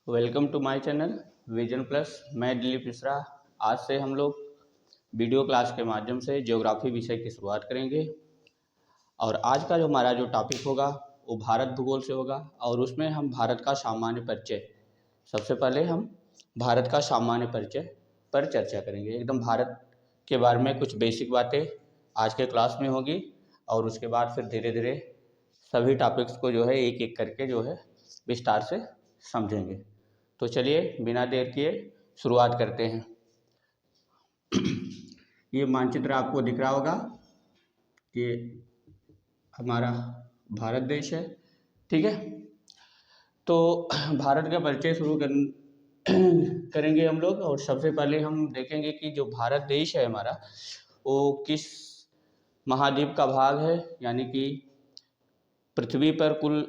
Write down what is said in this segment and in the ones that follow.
Welcome to my channel vision plus. मैं दिलीप मिश्रा। आज से हम लोग वीडियो क्लास के माध्यम से ज्योग्राफी विषय की शुरुआत करेंगे। और आज का जो हमारा टॉपिक होगा वो भारत भूगोल से होगा और उसमें हम भारत का सामान्य परिचय, सबसे पहले हम भारत का सामान्य परिचय पर चर्चा करेंगे। एकदम भारत के बारे में कुछ बेसिक बातें आज के क्लास में होगी और उसके बाद फिर धीरे धीरे सभी टॉपिक्स को एक एक करके विस्तार से समझेंगे। तो चलिए बिना देर किए शुरुआत करते हैं। ये मानचित्र आपको दिख रहा होगा कि हमारा भारत देश है, ठीक है। तो भारत का परिचय शुरू करेंगे हम लोग। और सबसे पहले हम देखेंगे कि जो भारत देश है हमारा वो किस महाद्वीप का भाग है। यानी कि पृथ्वी पर कुल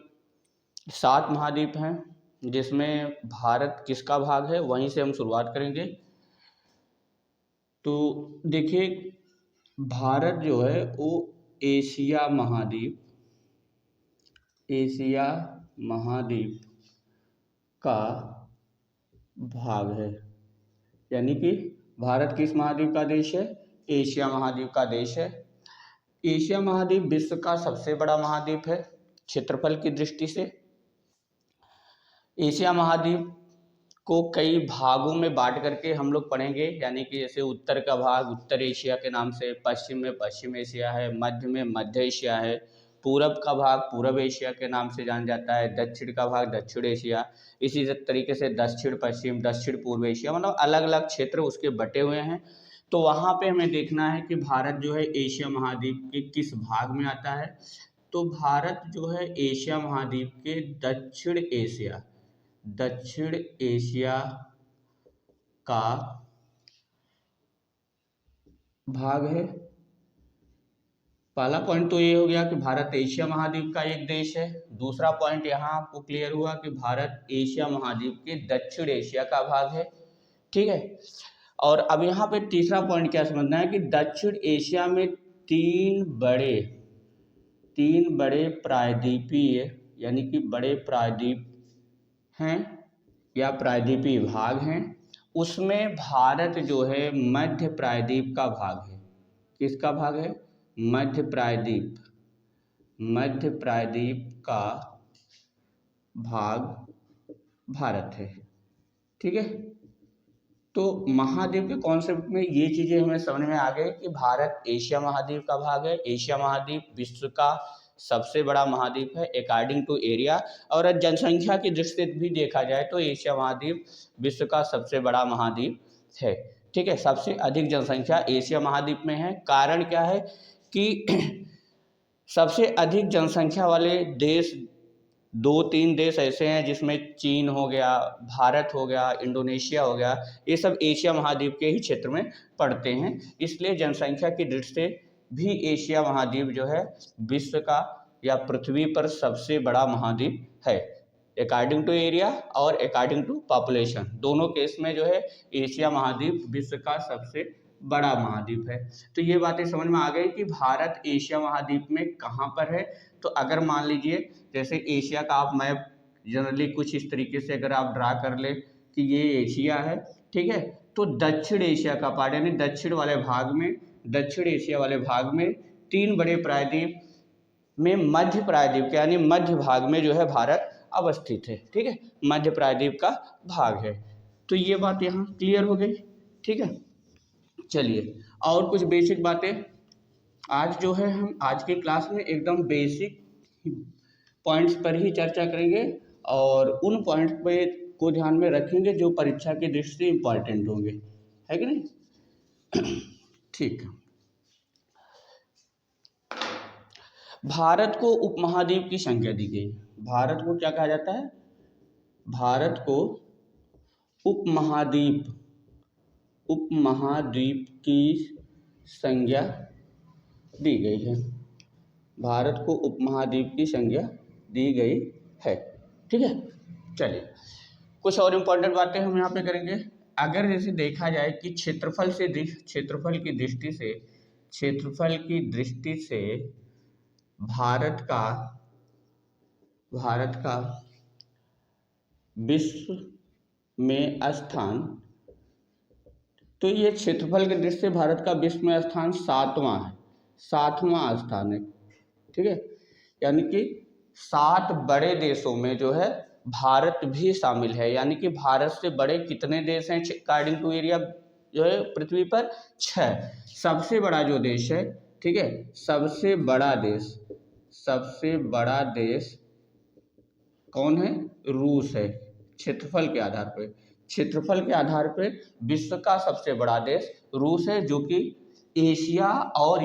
7 महाद्वीप हैं, जिसमें भारत किसका भाग है वहीं से हम शुरुआत करेंगे। तो देखिए, भारत जो है वो एशिया महाद्वीप का भाग है। यानी कि भारत किस महाद्वीप का देश है? एशिया महाद्वीप का देश है। एशिया महाद्वीप विश्व का सबसे बड़ा महाद्वीप है क्षेत्रफल की दृष्टि से। एशिया महाद्वीप को कई भागों में बांट करके हम लोग पढ़ेंगे। यानी कि जैसे उत्तर का भाग उत्तर एशिया के नाम से, पश्चिम में पश्चिम एशिया है, मध्य में मध्य एशिया है, पूरब का भाग पूरब एशिया के नाम से जाना जाता है, दक्षिण का भाग दक्षिण एशिया, इसी तरीके से दक्षिण पश्चिम, दक्षिण पूर्व एशिया, मतलब अलग अलग क्षेत्र उसके बटे हुए हैं। तो वहाँ पे हमें देखना है कि भारत जो है एशिया महाद्वीप के किस भाग में आता है। तो भारत जो है एशिया महाद्वीप के दक्षिण एशिया का भाग है। पहला पॉइंट तो ये हो गया कि भारत एशिया महाद्वीप का एक देश है। दूसरा पॉइंट यहाँ आपको क्लियर हुआ कि भारत एशिया महाद्वीप के दक्षिण एशिया का भाग है, ठीक है। और अब यहाँ पे तीसरा पॉइंट क्या समझना है कि दक्षिण एशिया में तीन बड़े प्रायद्वीपीय, यानी कि बड़े प्रायद्वीप हैं या प्रायद्वीपीय भाग हैं। उसमें भारत जो है मध्य प्रायद्वीप का भाग है। किसका भाग है? मध्य प्रायद्वीप का भाग भारत है, ठीक है। तो महाद्वीप के कॉन्सेप्ट में ये चीजें हमें समझ में आ गई कि भारत एशिया महाद्वीप का भाग है। एशिया महाद्वीप विश्व का सबसे बड़ा महाद्वीप है अकॉर्डिंग टू एरिया। और जनसंख्या की दृष्टि से भी देखा जाए तो एशिया महाद्वीप विश्व का सबसे बड़ा महाद्वीप है, ठीक है। सबसे अधिक जनसंख्या एशिया महाद्वीप में है। कारण क्या है कि सबसे अधिक जनसंख्या वाले देश 2-3 देश ऐसे हैं जिसमें चीन हो गया, भारत हो गया, इंडोनेशिया हो गया, ये सब एशिया महाद्वीप के ही क्षेत्र में पड़ते हैं। इसलिए जनसंख्या की दृष्टि से भी एशिया महाद्वीप जो है विश्व का या पृथ्वी पर सबसे बड़ा महाद्वीप है अकॉर्डिंग टू एरिया और अकॉर्डिंग टू पॉपुलेशन। दोनों केस में जो है एशिया महाद्वीप विश्व का सबसे बड़ा महाद्वीप है। तो ये बातें समझ में आ गई कि भारत एशिया महाद्वीप में कहाँ पर है। तो अगर मान लीजिए जैसे एशिया का आप मैप जनरली कुछ इस तरीके से अगर आप ड्रा कर ले कि ये एशिया है, ठीक है। तो दक्षिण एशिया का पार्ट यानी दक्षिण एशिया वाले भाग में 3 बड़े प्रायद्वीप में मध्य प्रायद्वीप यानी मध्य भाग में जो है भारत अवस्थित है, ठीक है। मध्य प्रायद्वीप का भाग है। तो ये बात यहाँ क्लियर हो गई, ठीक है। चलिए और कुछ बेसिक बातें आज जो है हम आज की क्लास में एकदम बेसिक पॉइंट्स पर ही चर्चा करेंगे और उन पॉइंट्स पे को ध्यान में रखेंगे जो परीक्षा की दृष्टि से इम्पॉर्टेंट होंगे, है कि नहीं? ठीक है। भारत को उपमहाद्वीप की संज्ञा दी गई। भारत को क्या कहा जाता है? भारत को उपमहाद्वीप की संज्ञा दी गई है। भारत को उपमहाद्वीप की संज्ञा दी गई है, ठीक है। चलिए कुछ और इम्पोर्टेंट बातें हम यहाँ पे करेंगे। अगर जैसे देखा जाए कि क्षेत्रफल की दृष्टि से भारत का विश्व में स्थान, तो ये क्षेत्रफल की दृष्टि से भारत का विश्व में स्थान 7वां है, 7वां स्थान है। ठीक है, यानी कि 7 बड़े देशों में जो है भारत भी शामिल है, यानी कि भारत से बड़े कितने देश हैं अकॉर्डिंग टू एरिया जो है पृथ्वी पर? 6। सबसे बड़ा जो देश है, ठीक है, सबसे बड़ा देश कौन है? रूस है। क्षेत्रफल के आधार पे विश्व का सबसे बड़ा देश रूस है, जो कि एशिया और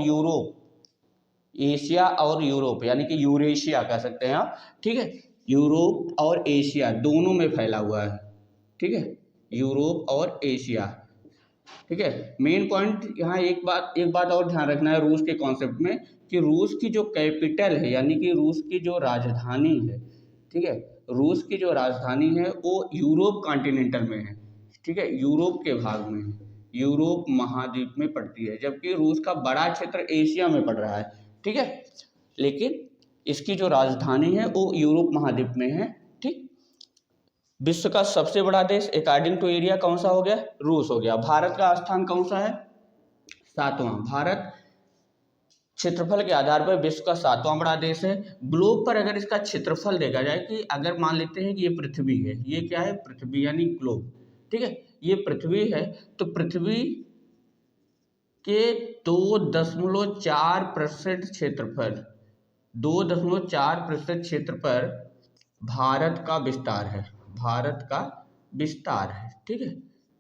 यूरोप यानी कि यूरेशिया कह सकते हैं आप। ठीक है, यूरोप और एशिया दोनों में फैला हुआ है। ठीक है, यूरोप और एशिया। ठीक है, मेन पॉइंट यहाँ एक बात और ध्यान रखना है रूस के कॉन्सेप्ट में, कि रूस की जो कैपिटल है यानी कि रूस की जो राजधानी है, ठीक है, रूस की जो राजधानी है वो यूरोप कॉन्टिनेंटल में है। ठीक है, यूरोप के भाग में है, यूरोप महाद्वीप में पड़ती है, जबकि रूस का बड़ा क्षेत्र एशिया में पड़ रहा है। ठीक है, लेकिन इसकी जो राजधानी है वो यूरोप महाद्वीप में है। ठीक, विश्व का सबसे बड़ा देश अकॉर्डिंग टू एरिया कौन सा हो गया? रूस हो गया। भारत का स्थान कौन सा है? 7वां। भारत क्षेत्रफल के आधार पर विश्व का 7वां बड़ा देश है। ग्लोब पर अगर इसका क्षेत्रफल देखा जाए कि अगर मान लेते हैं कि ये पृथ्वी है, ये क्या है? पृथ्वी यानी ग्लोब। ठीक है, ये पृथ्वी है, तो पृथ्वी के 2.4% क्षेत्रफल 2.4% क्षेत्र पर भारत का विस्तार है। ठीक है,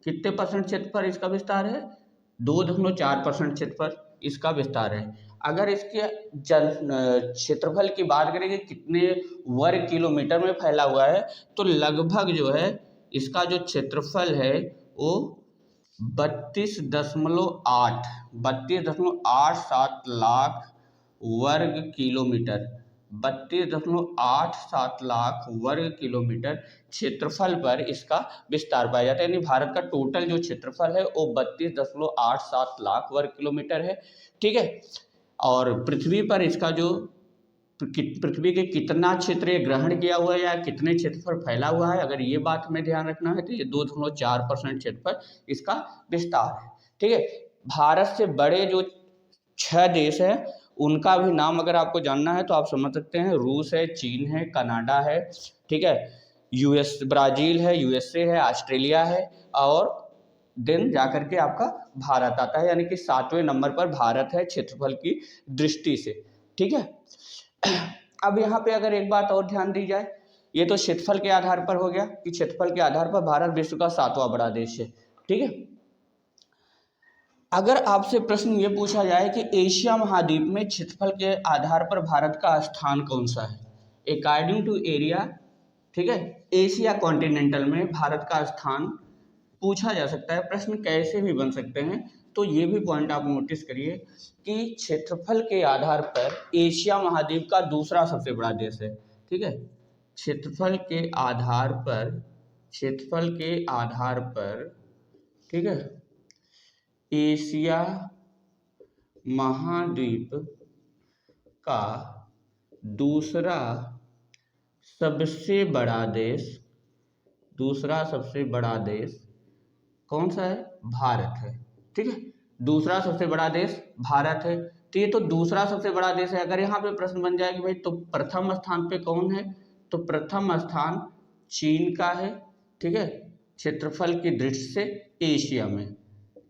कितने परसेंट क्षेत्र पर इसका विस्तार है? 2.4% क्षेत्र पर इसका विस्तार है। अगर इसके क्षेत्रफल की बात करें कि कितने वर्ग किलोमीटर में फैला हुआ है, तो लगभग जो है इसका जो क्षेत्रफल है वो 32.87 लाख वर्ग किलोमीटर 32.87 लाख वर्ग किलोमीटर क्षेत्रफल पर इसका विस्तार पाया जाता है। यानी भारत का टोटल जो क्षेत्रफल है वो 32.87 लाख वर्ग किलोमीटर है। ठीक है, और पृथ्वी पर इसका जो पृथ्वी के कितना क्षेत्र ये ग्रहण किया हुआ है या कितने क्षेत्र पर फैला हुआ है, अगर ये बात हमें ध्यान रखना है तो ये 2.4% क्षेत्र पर इसका विस्तार है। ठीक है, भारत से बड़े जो 6 देश हैं उनका भी नाम अगर आपको जानना है तो आप समझ सकते हैं। रूस है, चीन है, कनाडा है, ठीक है, ब्राजील है, यूएसए है, ऑस्ट्रेलिया है, और देन जाकर के आपका भारत आता है, यानी कि 7वें नंबर पर भारत है क्षेत्रफल की दृष्टि से। ठीक है, अब यहाँ पे अगर एक बात और ध्यान दी जाए, ये तो क्षेत्रफल के आधार पर हो गया कि क्षेत्रफल के आधार पर भारत विश्व का 7वां बड़ा देश है। ठीक है, अगर आपसे प्रश्न ये पूछा जाए कि एशिया महाद्वीप में क्षेत्रफल के आधार पर भारत का स्थान कौन सा है अकॉर्डिंग टू एरिया, ठीक है, एशिया कॉन्टिनेंटल में भारत का स्थान पूछा जा सकता है। प्रश्न कैसे भी बन सकते हैं, तो ये भी पॉइंट आप नोटिस करिए कि क्षेत्रफल के आधार पर एशिया महाद्वीप का दूसरा सबसे बड़ा देश है। ठीक है, क्षेत्रफल के आधार पर ठीक है, एशिया महाद्वीप का दूसरा सबसे बड़ा देश कौन सा है? भारत है। ठीक है, दूसरा सबसे बड़ा देश भारत है। तो ये तो दूसरा सबसे बड़ा देश है। अगर यहाँ पे प्रश्न बन जाए कि भाई तो प्रथम स्थान पे कौन है, तो प्रथम स्थान चीन का है। ठीक है, क्षेत्रफल की दृष्टि से एशिया में।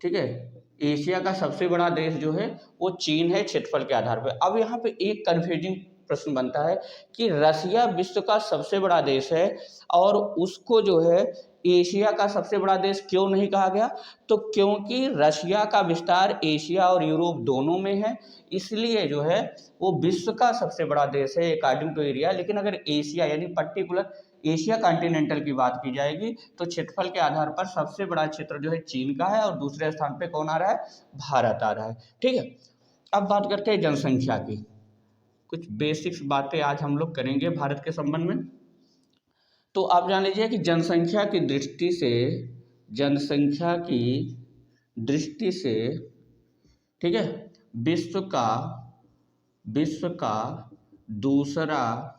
ठीक है, एशिया का सबसे बड़ा देश जो है वो चीन है क्षेत्रफल के आधार पर। अब यहाँ पे एक कन्फ्यूजिंग प्रश्न बनता है कि रसिया विश्व का सबसे बड़ा देश है और उसको जो है एशिया का सबसे बड़ा देश क्यों नहीं कहा गया? तो क्योंकि रशिया का विस्तार एशिया और यूरोप दोनों में है, इसलिए जो है वो विश्व का सबसे बड़ा देश है अकॉर्डिंग टू एरिया। लेकिन अगर एशिया यानी पर्टिकुलर एशिया कॉन्टिनेंटल की बात की जाएगी तो क्षेत्रफल के आधार पर सबसे बड़ा क्षेत्र जो है चीन का है और दूसरे स्थान पे कौन आ रहा है? भारत आ रहा है। ठीक है, अब बात करते हैं जनसंख्या की। कुछ बेसिक्स बातें आज हम लोग करेंगे भारत के संबंध में। तो आप जान लीजिए कि जनसंख्या की दृष्टि से ठीक है, विश्व का दूसरा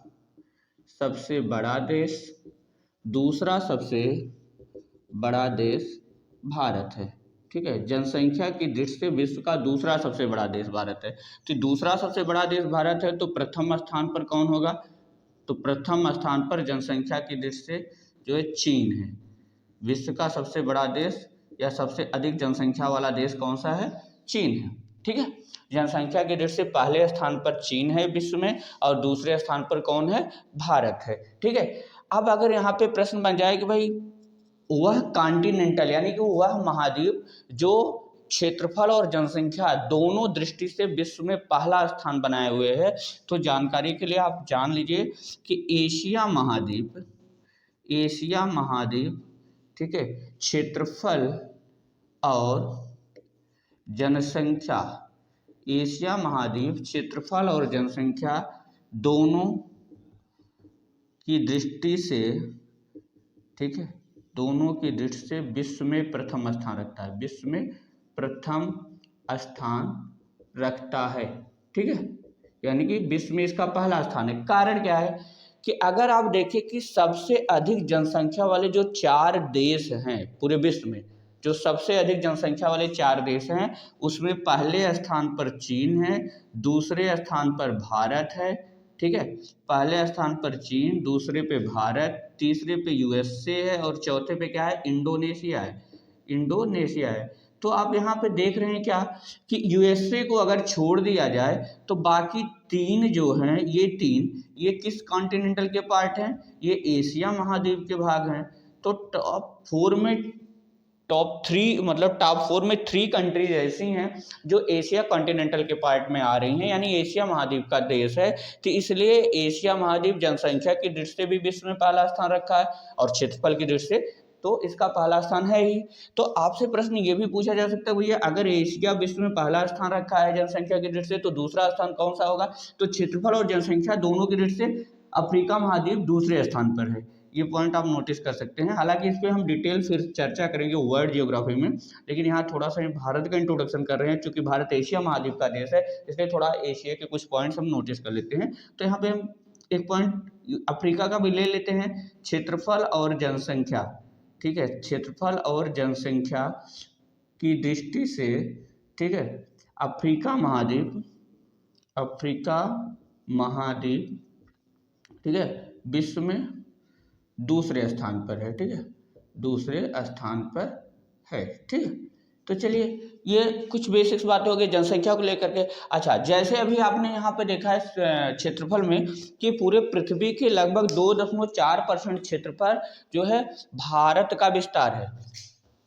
सबसे बड़ा देश, दूसरा सबसे बड़ा देश भारत है। ठीक है, जनसंख्या की दृष्टि से विश्व का दूसरा सबसे बड़ा देश भारत है। तो दूसरा सबसे बड़ा देश भारत है, तो प्रथम स्थान पर कौन होगा? तो प्रथम स्थान पर जनसंख्या की दृष्टि से जो है चीन है। विश्व का सबसे बड़ा देश या सबसे अधिक जनसंख्या वाला देश कौन सा है? चीन है। ठीक है, जनसंख्या की दृष्टि से पहले स्थान पर चीन है विश्व में, और दूसरे स्थान पर कौन है? भारत है। ठीक है, अब अगर यहाँ पे प्रश्न बन जाए कि भाई वह कॉन्टिनेंटल यानी कि वह महाद्वीप जो क्षेत्रफल और जनसंख्या दोनों दृष्टि से विश्व में पहला स्थान बनाए हुए है, तो जानकारी के लिए आप जान लीजिए कि एशिया महाद्वीप ठीक है, क्षेत्रफल और जनसंख्या, एशिया महाद्वीप क्षेत्रफल और जनसंख्या दोनों की दृष्टि से, ठीक है, दोनों की दृष्टि से विश्व में प्रथम स्थान रखता है, विश्व में प्रथम स्थान रखता है। ठीक है, यानी कि विश्व में इसका पहला स्थान है। कारण क्या है कि अगर आप देखें कि सबसे अधिक जनसंख्या वाले जो 4 देश हैं पूरे विश्व में, जो सबसे अधिक जनसंख्या वाले 4 देश हैं, उसमें पहले स्थान पर चीन है, दूसरे स्थान पर भारत है। ठीक है, पहले स्थान पर चीन, दूसरे पे भारत, तीसरे पे यूएसए है, और चौथे पे क्या है? इंडोनेशिया है। तो आप यहाँ पे देख रहे हैं क्या कि यूएसए को अगर छोड़ दिया जाए तो बाकी 3 जो हैं, ये किस कॉन्टिनेंटल के पार्ट हैं? ये एशिया महाद्वीप के भाग हैं। तो टॉप 4 में 3 कंट्रीज ऐसी हैं जो एशिया कॉन्टिनेंटल के पार्ट में आ रही हैं, यानी एशिया महाद्वीप का देश है। तो इसलिए एशिया महाद्वीप जनसंख्या की दृष्टि से भी विश्व में पहला स्थान रखा है, और क्षेत्रफल की दृष्टि से तो इसका पहला स्थान है ही। तो आपसे प्रश्न ये भी पूछा जा सकता है, भैया अगर एशिया विश्व में पहला स्थान रखा है जनसंख्या की दृष्टि से, तो दूसरा स्थान कौन सा होगा? तो क्षेत्रफल और जनसंख्या दोनों की दृष्टि से अफ्रीका महाद्वीप दूसरे स्थान पर है। ये पॉइंट आप नोटिस कर सकते हैं। हालांकि इस पर हम डिटेल फिर चर्चा करेंगे वर्ल्ड जियोग्राफी में, लेकिन यहाँ थोड़ा सा भारत का इंट्रोडक्शन कर रहे हैं, क्योंकि भारत एशिया महाद्वीप का देश है, इसलिए थोड़ा एशिया के कुछ पॉइंट्स हम नोटिस कर लेते हैं। तो यहाँ पे हम एक पॉइंट अफ्रीका का भी ले लेते हैं, क्षेत्रफल और जनसंख्या। ठीक है, क्षेत्रफल और जनसंख्या की दृष्टि से, ठीक है, अफ्रीका महाद्वीप ठीक है विश्व में दूसरे स्थान पर है। ठीक है, दूसरे स्थान पर है। ठीक है, तो चलिए ये कुछ बेसिक्स बातें हो गई जनसंख्या को लेकर के। अच्छा, जैसे अभी आपने यहाँ पे देखा है क्षेत्रफल में कि पूरे पृथ्वी के लगभग 2.4% क्षेत्रफल जो है भारत का विस्तार है।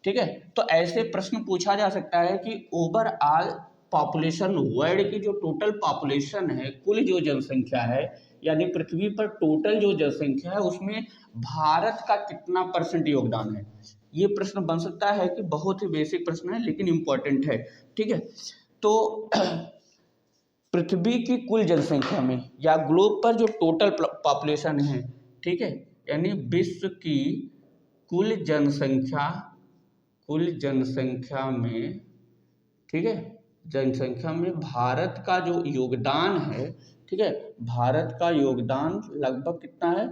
ठीक है, तो ऐसे प्रश्न पूछा जा सकता है कि ओवरऑल पॉपुलेशन, वर्ल्ड की जो टोटल पॉपुलेशन है, कुल जो जनसंख्या है, यानी पृथ्वी पर टोटल जो जनसंख्या है, उसमें भारत का कितना % योगदान है? ये प्रश्न बन सकता है कि बहुत ही बेसिक प्रश्न है लेकिन इम्पोर्टेंट है। ठीक है, तो पृथ्वी की कुल जनसंख्या में या ग्लोब पर जो टोटल पॉपुलेशन है, ठीक है, यानी विश्व की कुल जनसंख्या में, ठीक है, जनसंख्या में भारत का जो योगदान है, ठीक है, भारत का योगदान लगभग कितना है?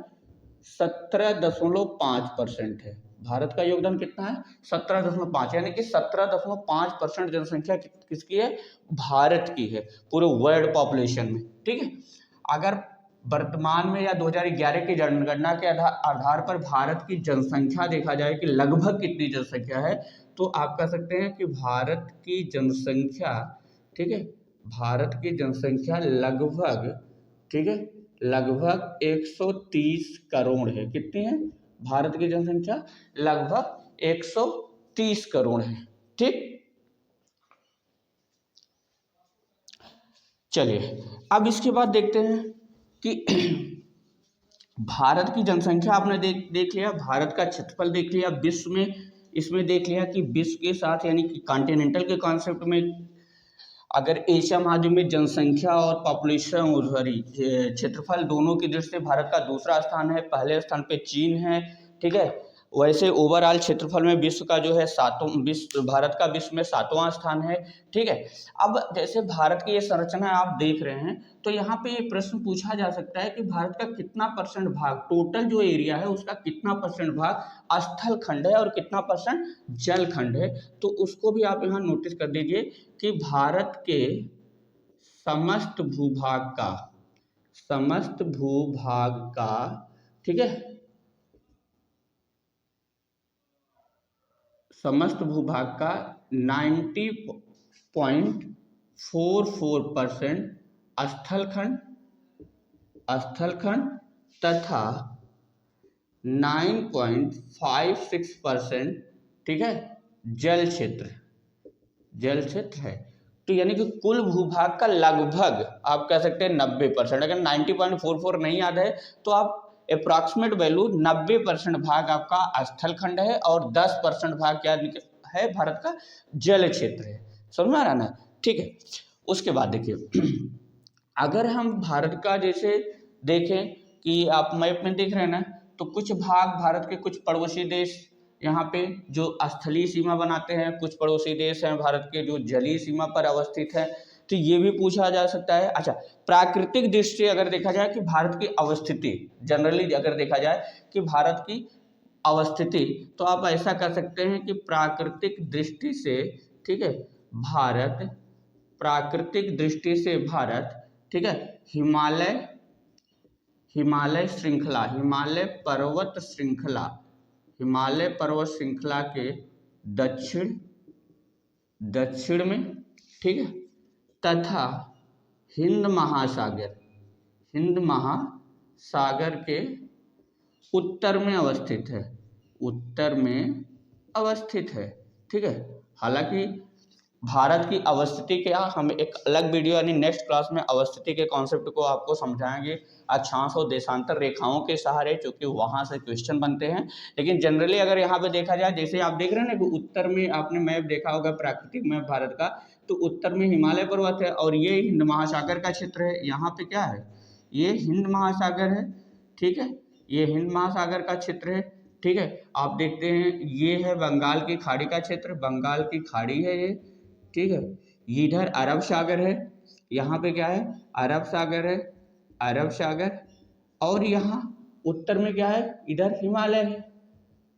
17.5% है। भारत का योगदान कितना है? 17.5, यानी कि 17.5% जनसंख्या किसकी है? भारत की है पूरे वर्ल्ड पॉपुलेशन में। ठीक है, अगर वर्तमान में या 2011 की जनगणना के आधार पर भारत की जनसंख्या देखा जाए कि लगभग कितनी जनसंख्या है, तो आप कह सकते हैं कि भारत की जनसंख्या, ठीक है, भारत की जनसंख्या लगभग, ठीक है, लगभग 130 करोड़ है। कितनी है भारत की जनसंख्या? लगभग 130 करोड़ है। ठीक, चलिए अब इसके बाद देखते हैं कि भारत की जनसंख्या आपने देख लिया, भारत का क्षेत्रफल देख लिया, विश्व में इसमें देख लिया कि विश्व के साथ यानी कि कॉन्टिनेंटल के कॉन्सेप्ट में अगर एशिया महाद्वीप में जनसंख्या और पॉपुलेशन क्षेत्रफल दोनों की दृष्टि से भारत का दूसरा स्थान है, पहले स्थान पे चीन है। ठीक है, वैसे ओवरऑल क्षेत्रफल में विश्व का जो है भारत का विश्व में 7वां स्थान है। ठीक है, अब जैसे भारत की ये संरचना आप देख रहे हैं तो यहाँ पे ये प्रश्न पूछा जा सकता है कि भारत का कितना परसेंट भाग, टोटल जो एरिया है उसका कितना परसेंट भाग स्थल खंड है और कितना परसेंट जल खंड है। तो उसको भी आप यहाँ नोटिस कर दीजिए कि भारत के समस्त भूभाग का ठीक है, समस्त भूभाग का 90.44% स्थलखंड तथा 9.56% ठीक है जल क्षेत्र है। तो यानी कि कुल भूभाग का लगभग आप कह सकते हैं 90%। अगर 90.44 नहीं याद है तो आप अप्रॉक्सीमेट वैल्यू 90% भाग आपका स्थल खंड है और 10% भाग क्या है भारत का जल क्षेत्र है। समझ में आ रहा ना? ठीक है, उसके बाद देखिए अगर हम भारत का जैसे देखें कि आप मैप में देख रहे हैं ना, तो कुछ भाग भारत के कुछ पड़ोसी देश यहाँ पे जो स्थलीय सीमा बनाते हैं, कुछ पड़ोसी देश हैं भारत के जो जलीय सीमा पर अवस्थित है। तो ये भी पूछा जा सकता है। अच्छा, प्राकृतिक दृष्टि अगर देखा जाए कि भारत की अवस्थिति, जनरली अगर देखा जाए कि भारत की अवस्थिति, तो आप ऐसा कर सकते हैं कि प्राकृतिक दृष्टि से ठीक है भारत, प्राकृतिक दृष्टि से भारत ठीक है हिमालय पर्वत श्रृंखला के दक्षिण में ठीक है तथा हिंद महासागर के उत्तर में अवस्थित है। ठीक है, हालांकि भारत की अवस्थिति क्या, हम एक अलग वीडियो यानी नेक्स्ट क्लास में अवस्थिति के कॉन्सेप्ट को आपको समझाएंगे अक्षांश और देशांतर रेखाओं के सहारे, क्योंकि वहां से क्वेश्चन बनते हैं। लेकिन जनरली अगर यहाँ पे देखा जाए, जैसे आप देख रहे हैं ना कि उत्तर में आपने मैप देखा होगा, प्राकृतिक मैप भारत का, तो उत्तर में हिमालय पर्वत है और ये हिंद महासागर का क्षेत्र है। यहाँ पे क्या है, ये हिंद महासागर है। ठीक है, ये हिंद महासागर का क्षेत्र है। ठीक है, आप देखते हैं ये है बंगाल की खाड़ी का क्षेत्र, बंगाल की खाड़ी है ये। ठीक है, इधर अरब सागर है, यहाँ पे क्या है अरब सागर, और यहाँ उत्तर में क्या है, इधर हिमालय है।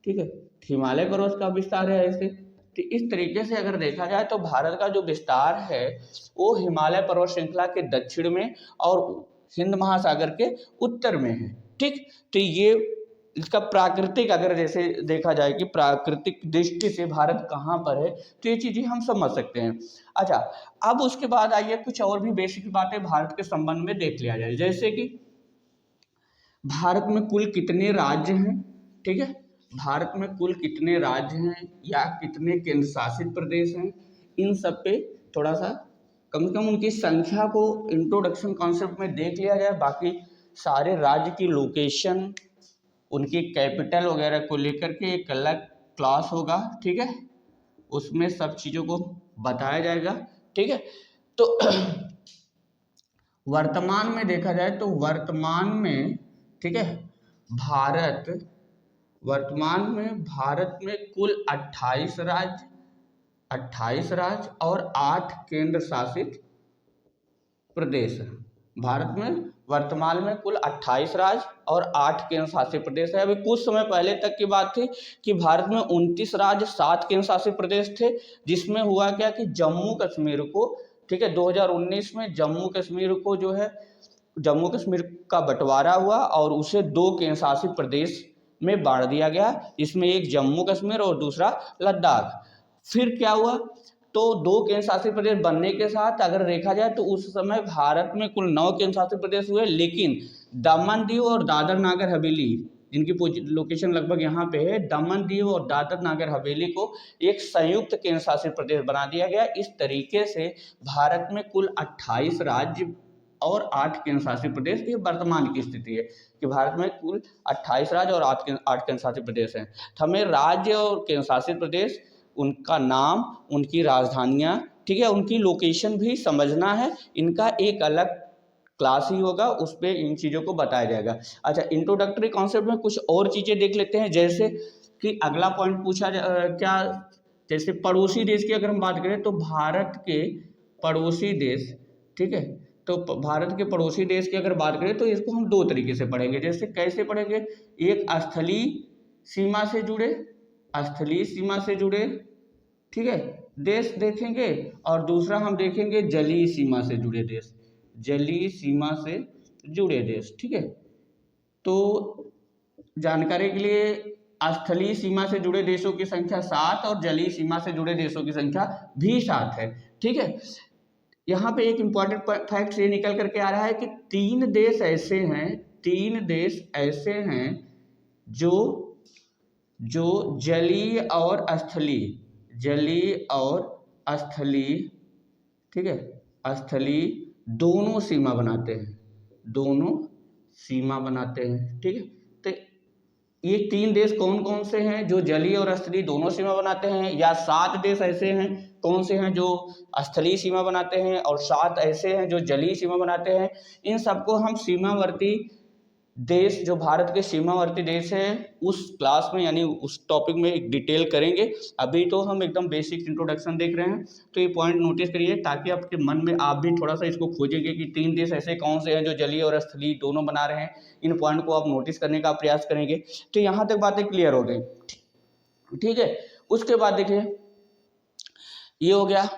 ठीक है, हिमालय पर्वत का विस्तार है ऐसे। तो इस तरीके से अगर देखा जाए तो भारत का जो विस्तार है वो हिमालय पर्वत श्रृंखला के दक्षिण में और हिंद महासागर के उत्तर में है। ठीक, तो ये इसका प्राकृतिक अगर जैसे देखा जाए कि प्राकृतिक दृष्टि से भारत कहाँ पर है, तो ये चीजें हम समझ सकते हैं। अच्छा, अब उसके बाद आइए कुछ और भी बेसिक बातें भारत के संबंध में देख लिया जाए। जैसे कि भारत में कुल कितने राज्य हैं। ठीक है, भारत में कुल कितने राज्य हैं या कितने केंद्र शासित प्रदेश हैं, इन सब पे थोड़ा सा कम से कम उनकी संख्या को इंट्रोडक्शन कॉन्सेप्ट में देख लिया जाए। बाकी सारे राज्य की लोकेशन, उनकी कैपिटल वगैरह को लेकर के एक अलग क्लास होगा। ठीक है, उसमें सब चीज़ों को बताया जाएगा। ठीक है, तो वर्तमान में देखा जाए तो वर्तमान में ठीक है वर्तमान में भारत में कुल 28 राज्य और 8 केंद्र शासित प्रदेश है। भारत में वर्तमान में कुल 28 राज्य और 8 केंद्र शासित प्रदेश है। अभी कुछ समय पहले तक की बात थी कि भारत में 29 राज्य 7 केंद्र शासित प्रदेश थे, जिसमें हुआ क्या कि जम्मू कश्मीर को ठीक है 2019 में जम्मू कश्मीर का बंटवारा हुआ और उसे 2 केंद्र शासित प्रदेश में बांट दिया गया, इसमें एक जम्मू कश्मीर और दूसरा लद्दाख। फिर क्या हुआ, तो 2 केंद्र शासित प्रदेश बनने के साथ अगर देखा जाए तो उस समय भारत में कुल 9 केंद्र शासित प्रदेश हुए, लेकिन दमन दीव और दादर नागर हवेली, जिनकी लोकेशन लगभग यहाँ पे है, दमन दीव और दादर नागर हवेली को एक संयुक्त केंद्र शासित प्रदेश बना दिया गया। इस तरीके से भारत में कुल 28 राज्य और 8 केंद्र शासित प्रदेश, ये वर्तमान की स्थिति है कि भारत में कुल 28 राज्य और 8 केंद्र शासित प्रदेश हैं। हमें राज्य और केंद्र शासित प्रदेश, उनका नाम, उनकी राजधानियाँ ठीक है, उनकी लोकेशन भी समझना है। इनका एक अलग क्लास ही होगा, उस पर इन चीज़ों को बताया जाएगा। अच्छा, इंट्रोडक्टरी कॉन्सेप्ट में कुछ और चीज़ें देख लेते हैं। जैसे कि अगला पॉइंट पूछा क्या, जैसे पड़ोसी देश की अगर हम बात करें तो भारत के पड़ोसी देश, ठीक है, तो भारत के पड़ोसी देश की अगर बात करें तो इसको हम दो तरीके से पढ़ेंगे। जैसे कैसे पढ़ेंगे, एक स्थलीय सीमा से जुड़े, स्थलीय सीमा से जुड़े, ठीक है, देश देखेंगे, और दूसरा हम देखेंगे जलीय सीमा से जुड़े देश, जलीय सीमा से जुड़े देश, ठीक है। तो जानकारी के लिए स्थलीय सीमा से जुड़े देशों की संख्या 7 और जलीय सीमा से जुड़े देशों की संख्या भी 7 है, ठीक है। यहाँ पे एक इम्पॉर्टेंट फैक्ट ये निकल करके आ रहा है कि 3 देश ऐसे हैं, 3 देश ऐसे हैं जो जलीय और स्थलीय, जलीय और स्थलीय, ठीक है, स्थलीय दोनों सीमा बनाते हैं, दोनों सीमा बनाते हैं, ठीक है। तो ये 3 देश कौन कौन से हैं जो जलीय और स्थलीय दोनों सीमा बनाते हैं, या 7 देश ऐसे हैं कौन से हैं जो स्थलीय सीमा बनाते हैं, और 7 ऐसे हैं जो जलीय सीमा बनाते हैं। इन सबको हम सीमावर्ती देश, जो भारत के सीमावर्ती देश है, उस क्लास में यानी उस टॉपिक में एक डिटेल करेंगे। अभी तो हम एकदम बेसिक इंट्रोडक्शन देख रहे हैं, तो ये पॉइंट नोटिस करिए ताकि आपके मन में आप भी थोड़ा सा इसको खोजेंगे कि 3 देश ऐसे कौन से हैं जो जलीय और स्थलीय दोनों बना रहे हैं। इन पॉइंट को आप नोटिस करने का प्रयास करेंगे। तो यहाँ तक बातें क्लियर हो गई, ठीक है। उसके बाद देखिए, ये हो गया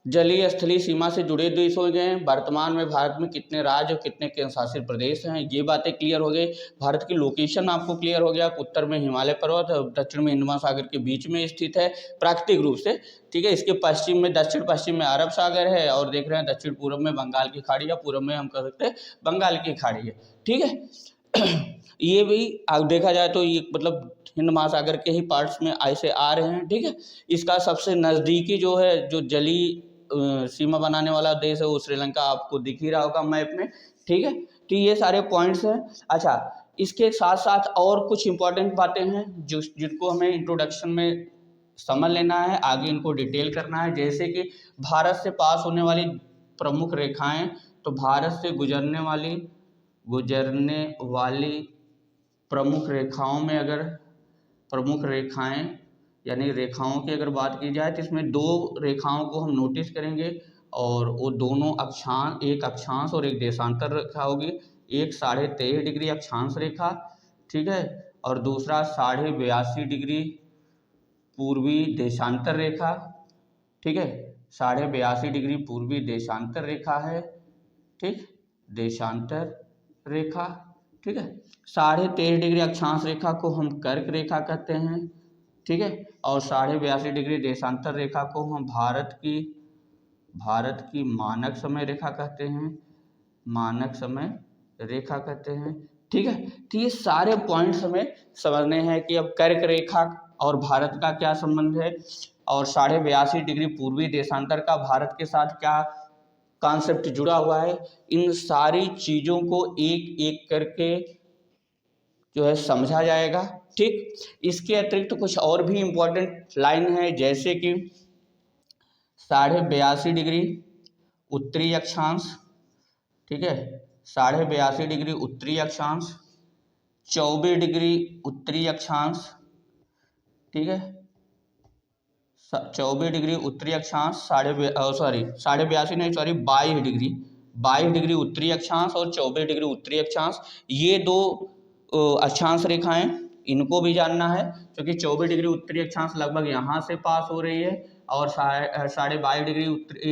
जलीय स्थलीय सीमा से जुड़े देश हो गए। वर्तमान में भारत में कितने राज्य और कितने केंद्र शासित प्रदेश हैं, ये बातें क्लियर हो गई। भारत की लोकेशन आपको क्लियर हो गया, उत्तर में हिमालय पर्वत और दक्षिण में हिंद महासागर के बीच में स्थित है प्राकृतिक रूप से, ठीक है। इसके पश्चिम में, दक्षिण पश्चिम में अरब सागर है, और देख रहे हैं दक्षिण पूर्व में बंगाल की खाड़ी, या पूर्व में हम कह सकते हैं बंगाल की खाड़ी है, ठीक है। ये भी देखा जाए तो ये मतलब हिंद महासागर के ही पार्ट्स में ऐसे आ रहे हैं, ठीक है। इसका सबसे नज़दीकी जो है, जो जलीय सीमा बनाने वाला देश है, वो श्रीलंका आपको दिख ही रहा होगा मैप में, ठीक है। तो ये सारे पॉइंट्स हैं। अच्छा, इसके साथ साथ और कुछ इंपॉर्टेंट बातें हैं जिनको हमें इंट्रोडक्शन में समझ लेना है, आगे इनको डिटेल करना है। जैसे कि भारत से पास होने वाली प्रमुख रेखाएं, तो भारत से गुजरने वाली प्रमुख रेखाओं में, अगर प्रमुख रेखाएं यानी रेखाओं की अगर बात की जाए तो इसमें 2 रेखाओं को हम नोटिस करेंगे, और वो दोनों अक्षांश, एक अक्षांश और एक देशांतर रेखा होगी। एक 13.5 डिग्री अक्षांश रेखा, ठीक है, और दूसरा 82.5 डिग्री पूर्वी देशांतर रेखा, ठीक है, 82.5 डिग्री पूर्वी देशांतर रेखा है, ठीक, देशांतर रेखा, ठीक है। 13.5 डिग्री अक्षांश रेखा को हम कर्क रेखा कहते हैं, ठीक है, और 82.5 डिग्री देशांतर रेखा को हम भारत की मानक समय रेखा कहते हैं, मानक समय रेखा कहते हैं, ठीक है। तो ये सारे पॉइंट्स हमें समझने हैं कि अब कर्क रेखा और भारत का क्या संबंध है, और 82.5 डिग्री पूर्वी देशांतर का भारत के साथ क्या कॉन्सेप्ट जुड़ा हुआ है। इन सारी चीज़ों को एक एक करके जो है समझा जाएगा, ठीक। इसके अतिरिक्त तो कुछ और भी इम्पोर्टेंट लाइन है, जैसे कि 82.5 डिग्री उत्तरी अक्षांश, ठीक है, 82.5 डिग्री उत्तरी अक्षांश, 24 डिग्री उत्तरी अक्षांश, ठीक है, 24 डिग्री उत्तरी अक्षांश, 22 डिग्री उत्तरी अक्षांश और 24 डिग्री उत्तरी अक्षांश, ये 2 अक्षांश रेखाएं, इनको भी जानना है, क्योंकि 24 डिग्री उत्तरी अक्षांश लगभग यहाँ से पास हो रही है, और 22.5 डिग्री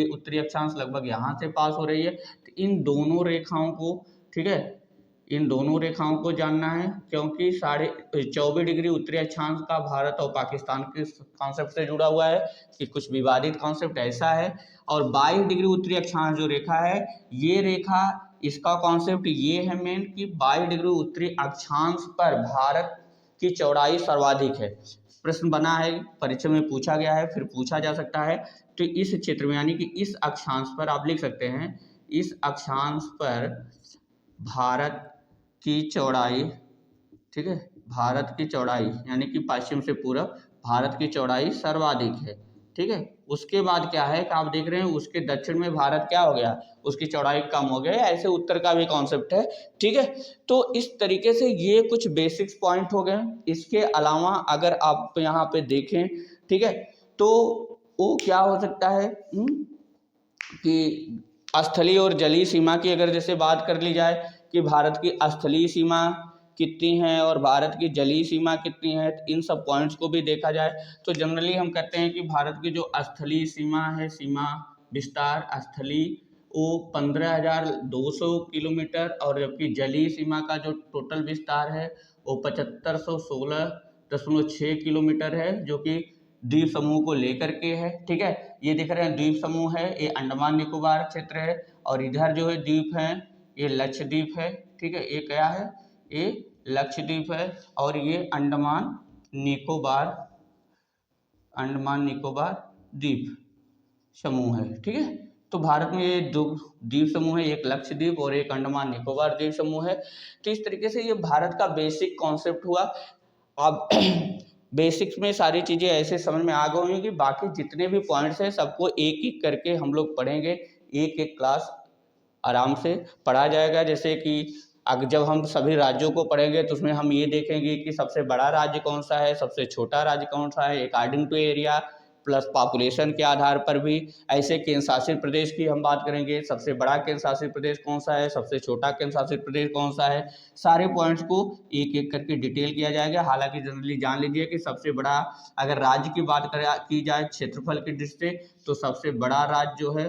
उत्तरी अक्षांश लगभग यहाँ से पास हो रही है। तो इन दोनों रेखाओं को, ठीक है, इन दोनों रेखाओं को जानना है, क्योंकि 24 डिग्री उत्तरी अक्षांश का भारत और पाकिस्तान के कॉन्सेप्ट से जुड़ा हुआ है, कि कुछ विवादित कॉन्सेप्ट ऐसा है। और 22 डिग्री उत्तरी अक्षांश जो रेखा है, ये रेखा, इसका कॉन्सेप्ट ये है मेन कि 22 डिग्री उत्तरी अक्षांश पर भारत की चौड़ाई सर्वाधिक है। प्रश्न बना है, परीक्षा में पूछा गया है, फिर पूछा जा सकता है। तो इस क्षेत्र में यानी कि इस अक्षांश पर आप लिख सकते हैं, इस अक्षांश पर भारत की चौड़ाई, ठीक है, भारत की चौड़ाई यानी कि पश्चिम से पूर्व भारत की चौड़ाई सर्वाधिक है, ठीक है। उसके बाद क्या है कि आप देख रहे हैं उसके दक्षिण में भारत क्या हो गया, उसकी चौड़ाई कम हो गई, ऐसे उत्तर का भी कॉन्सेप्ट है, ठीक है। तो इस तरीके से ये कुछ बेसिक्स पॉइंट हो गए। इसके अलावा अगर आप यहाँ पे देखें, ठीक है, तो वो क्या हो सकता है कि स्थलीय और जलीय सीमा की अगर जैसे बात कर ली जाए कि भारत की स्थलीय सीमा कितनी है और भारत की जलीय सीमा कितनी है, इन सब पॉइंट्स को भी देखा जाए तो जनरली हम कहते हैं कि भारत की जो स्थलीय सीमा है, सीमा विस्तार स्थलीय, वो 15,200 किलोमीटर, और जबकि जलीय सीमा का जो टोटल विस्तार है वो 7516.6 किलोमीटर है, जो कि द्वीप समूह को लेकर के है, ठीक है। ये दिख रहे हैं द्वीप समूह है, ये अंडमान निकोबार क्षेत्र है, और इधर जो है द्वीप है ये लक्षद्वीप है, ठीक है। ये क्या है, ये लक्षद्वीप है, और ये अंडमान निकोबार द्वीप समूह है, ठीक है। तो भारत में ये दो द्वीप समूह है, एक लक्षद्वीप और एक अंडमान निकोबार द्वीप समूह है। तो इस तरीके से ये भारत का बेसिक कॉन्सेप्ट हुआ। अब बेसिक्स में सारी चीज़ें ऐसे समझ में आ गई होंगी कि बाकी जितने भी पॉइंट्स हैं सबको एक एक करके हम लोग पढ़ेंगे, एक एक क्लास आराम से पढ़ा जाएगा। जैसे कि अगर जब हम सभी राज्यों को पढ़ेंगे तो उसमें हम ये देखेंगे कि सबसे बड़ा राज्य कौन सा है, सबसे छोटा राज्य कौन सा है, according to area plus population के आधार पर भी। ऐसे केंद्र शासित प्रदेश की हम बात करेंगे, सबसे बड़ा केंद्र शासित प्रदेश कौन सा है, सबसे छोटा केंद्र शासित प्रदेश कौन सा है, सारे पॉइंट्स को एक एक करके डिटेल किया जाएगा। हालांकि जनरली जान लीजिए कि सबसे बड़ा अगर राज्य की बात की जाए क्षेत्रफल की दृष्टि से, तो सबसे बड़ा राज्य जो है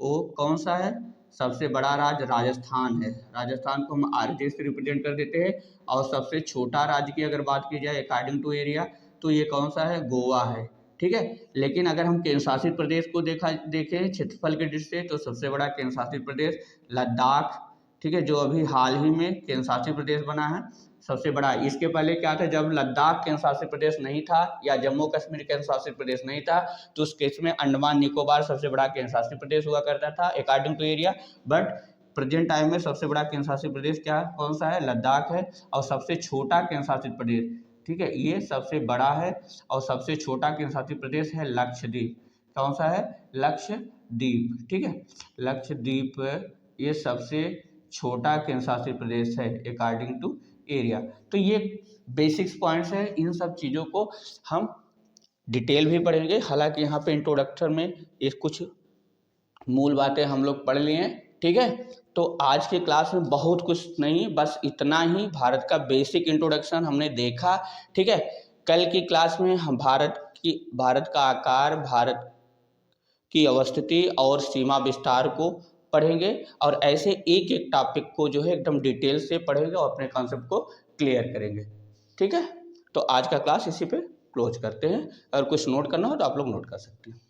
वो कौन सा है, सबसे बड़ा राज्य राजस्थान है। राजस्थान को हम आरजे से रिप्रेजेंट कर देते हैं। और सबसे छोटा राज्य की अगर बात की जाए अकॉर्डिंग टू एरिया, तो ये कौन सा है, गोवा है, ठीक है। लेकिन अगर हम केंद्र शासित प्रदेश को देखें क्षेत्रफल की दृष्टि से, तो सबसे बड़ा केंद्र शासित प्रदेश लद्दाख, ठीक है, जो अभी हाल ही में केंद्र शासित प्रदेश बना है, सबसे बड़ा। इसके पहले क्या था, जब लद्दाख केंद्र शासित प्रदेश नहीं था या जम्मू कश्मीर केंद्र शासित प्रदेश नहीं था, तो उस केस में अंडमान निकोबार सबसे बड़ा केंद्र शासित प्रदेश हुआ करता था according to area. But present time में सबसे बड़ा केंद्र शासित प्रदेश क्या कौन सा है, लद्दाख है। और सबसे छोटा केंद्र शासित प्रदेश, ठीक है, ये सबसे बड़ा है और सबसे छोटा केंद्र शासित प्रदेश है लक्षद्वीप। कौन सा है, लक्षद्वीप, ठीक है। लक्षद्वीप ये सबसे छोटा केंद्र शासित प्रदेश है अकॉर्डिंग टू एरिया। तो ये बेसिक्स पॉइंट्स है, इन सब चीज़ों को हम डिटेल भी पढ़ेंगे। हालांकि यहाँ पे इंट्रोडक्शन में ये कुछ मूल बातें हम लोग पढ़ लिए हैं, ठीक है। तो आज के क्लास में बहुत कुछ नहीं, बस इतना ही भारत का बेसिक इंट्रोडक्शन हमने देखा, ठीक है। कल की क्लास में हम भारत का आकार, भारत की अवस्थिति और सीमा विस्तार को पढ़ेंगे, और ऐसे एक एक टॉपिक को जो है एकदम डिटेल से पढ़ेंगे और अपने कॉन्सेप्ट को क्लियर करेंगे, ठीक है। तो आज का क्लास इसी पे क्लोज करते हैं। अगर कुछ नोट करना हो तो आप लोग नोट कर सकते हैं।